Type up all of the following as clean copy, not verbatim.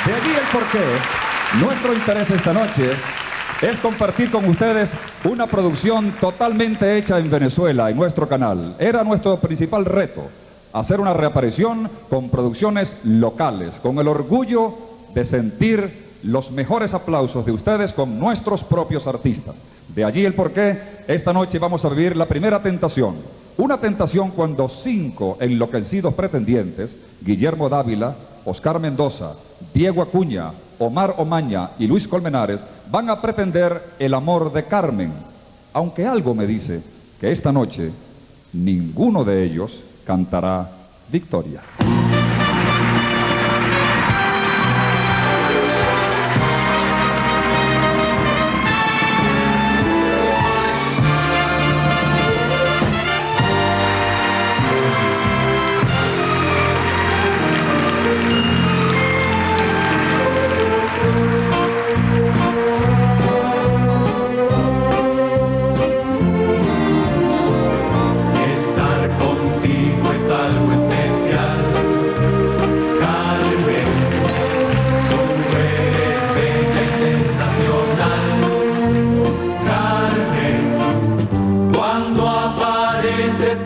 De allí el porqué. Nuestro interés esta noche es compartir con ustedes una producción totalmente hecha en Venezuela, en nuestro canal. Era nuestro principal reto, hacer una reaparición con producciones locales, con el orgullo de sentir los mejores aplausos de ustedes con nuestros propios artistas. De allí el porqué, esta noche vamos a vivir la primera tentación. Una tentación cuando 5 enloquecidos pretendientes, Guillermo Dávila, Oscar Mendoza, Diego Acuña, Omar Omaña y Luis Colmenares, van a pretender el amor de Carmen. Aunque algo me dice que esta noche ninguno de ellos cantará victoria.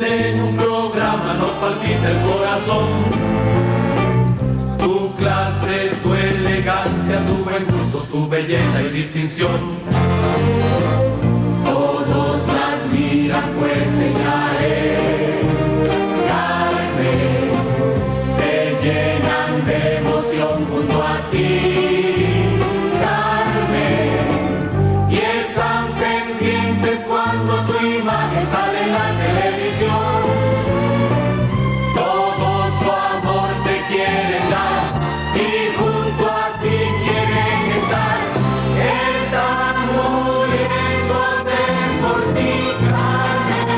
En un programa nos palpita el corazón. Tu clase, tu elegancia, tu buen gusto, tu belleza y distinción. Todos la admiran, pues ella es Carmen. Se llenan de emoción junto a ti, Carmen, y están pendientes cuando tu imagen sale en la televisión. Todos su amor te quieren dar y junto a ti quieren estar. Están muriéndose por ti, Carmen.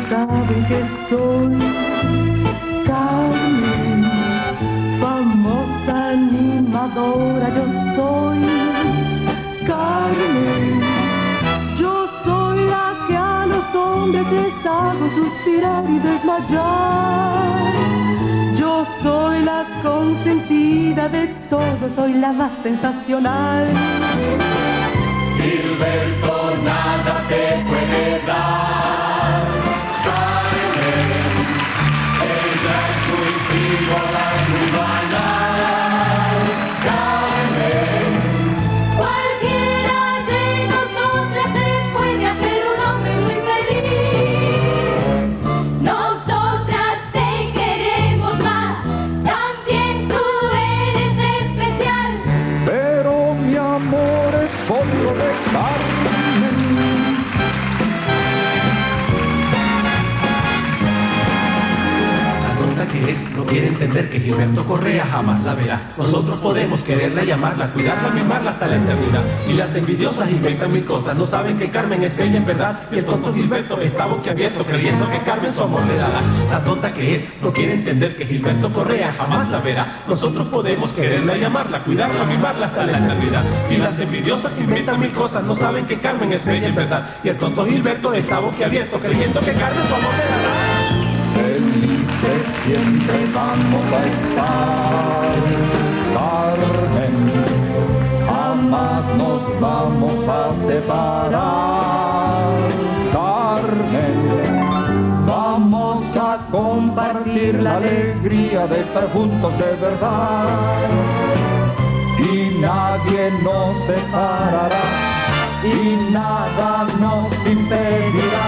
Saben que soy Carmen, famosa animadora, yo soy Carmen. Yo soy la que a los hombres les hago suspirar y desmayar. Yo soy la consentida de todos, soy la más sensacional. Gilberto nada te puede dar, Carmen. Ella es muy frívola, muy banal, Carmen. Cualquiera de nosotras se puede hacer un hombre muy feliz. Nosotras te queremos más, también tú eres especial. Pero mi amor es solo de Carmen. Que es, no quiere entender que Gilberto Correa jamás la verá. Nosotros podemos quererla, llamarla, cuidarla, mimarla hasta la eternidad. Y las envidiosas inventan mil cosas, no saben que Carmen es bella en verdad. Y el tonto Gilberto está boquiabierto creyendo que Carmen su amor le dará. La tonta que es, no quiere entender que Gilberto Correa jamás la verá. Nosotros podemos quererla, llamarla, cuidarla, mimarla hasta la eternidad. Y las envidiosas inventan mil cosas, no saben que Carmen es bella en verdad. Y el tonto Gilberto está boquiabierto creyendo que Carmen su amor le dará. Felices siempre vamos a estar, Carmen, jamás nos vamos a separar, Carmen, vamos a compartir la alegría de estar juntos de verdad, y nadie nos separará, y nada nos impedirá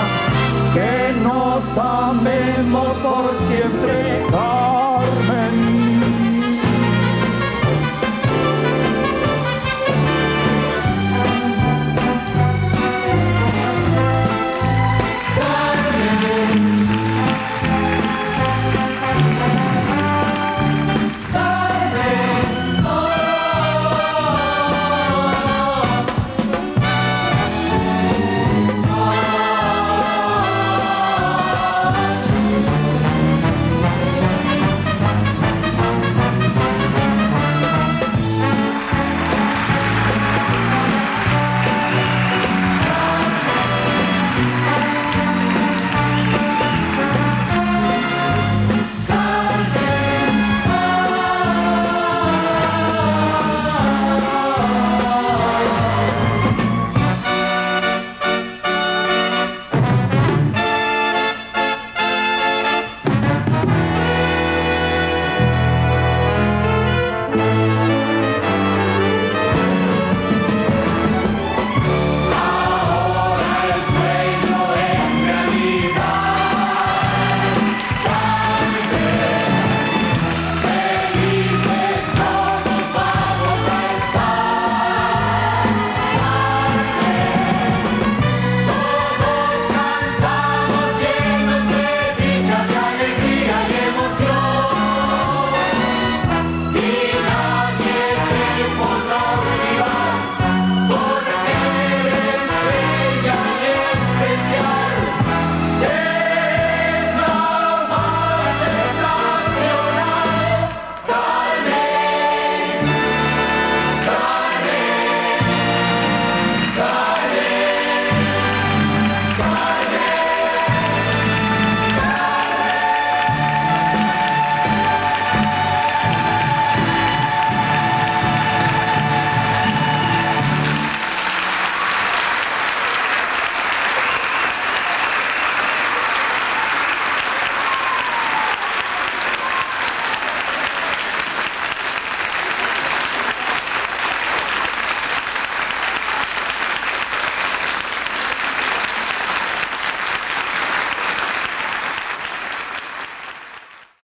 que nos amemos por siempre.